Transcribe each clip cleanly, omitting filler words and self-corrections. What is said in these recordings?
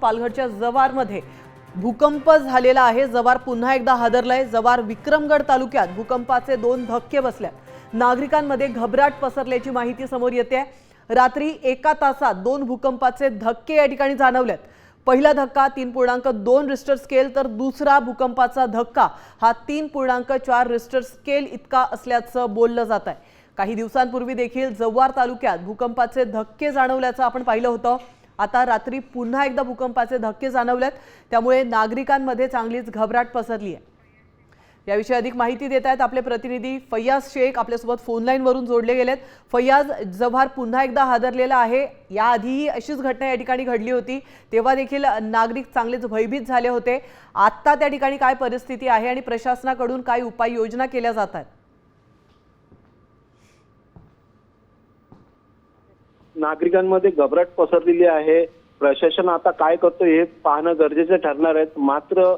पालघरच्या जव्हारमध्ये भूकंप झालेला आहे। जव्हार पुन्हा एकदा हादरलाय। जव्हार विक्रमगड तालुक्यात भूकंपाचे 2 धक्के बसल्यात। नागरिकांमध्ये घबराट पसरल्याची माहिती समोर येते। रात्री 1 तासात 2 भूकंपाचे धक्के या ठिकाणी जाणवलेत। पहिला धक्का 3.2 रिश्टर स्केल तर दुसरा भूकंपाचा धक्का हा 3.4 रिश्टर स्केल इतका असल्याचं बोललं जात आहे। काही दिवसांपूर्वी देखील जव्हार तालुक्यात भूकंपाचे धक्के जाणवल्याचं आपण पाहिलं होतं। आता रात्री पुन्हा एकदा भूकंपाचे धक्के जाणवलेत, त्यामुळे नागरिकांमध्ये चांगलीच घबराट पसरली आहे। याविषयी अधिक माहिती देत आहेत आपले प्रतिनिधी फैयाज शेख आपल्यासोबत फोन लाईन वरून जोडले गेलेत। फैयाज, जव्हार पुन्हा एकदा हादरलेला आहे। याआधीही अशीच घटना या ठिकाणी घडली होती, तेव्हा देखील नागरिक चांगलेच भयभीत झाले होते। आता त्या ठिकाणी काय परिस्थिती आहे आणि प्रशासनाकडून काय उपाययोजना केल्या जात आहेत? नागरिकांमध्ये घबराट पसरलेली आहे। प्रशासन आता काय करतो हे पाहणं गरजेचं ठरणार आहे। मात्र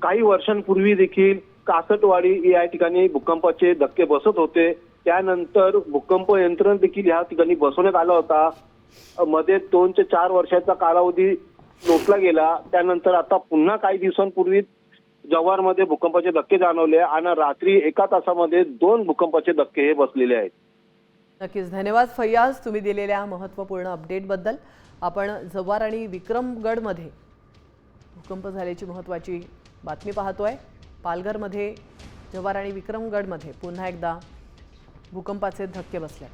काही वर्षांपूर्वी देखील कासटवाडी या ठिकाणी भूकंपाचे धक्के बसत होते। त्यानंतर भूकंप यंत्रण देखील या ठिकाणी बसवण्यात आला होता। मध्ये 2 ते 4 वर्षाचा कालावधी लोटला गेला। त्यानंतर आता पुन्हा काही दिवसांपूर्वी जव्हारमध्ये भूकंपाचे धक्के जाणवले आणि रात्री 1 तासामध्ये 2 भूकंपाचे धक्के हे बसलेले आहेत। नक्कीच धन्यवाद फैयाज, तुम्ही दिलेल्या महत्त्वपूर्ण अपडेट बद्दल। आपण जव्हार आणि विक्रमगडमध्ये भूकंप झाल्याची महत्त्वाची बातमी पाहतोय। पालघरमध्ये जव्हार आणि विक्रमगडमध्ये पुन्हा एकदा भूकंपाचे धक्के बसले।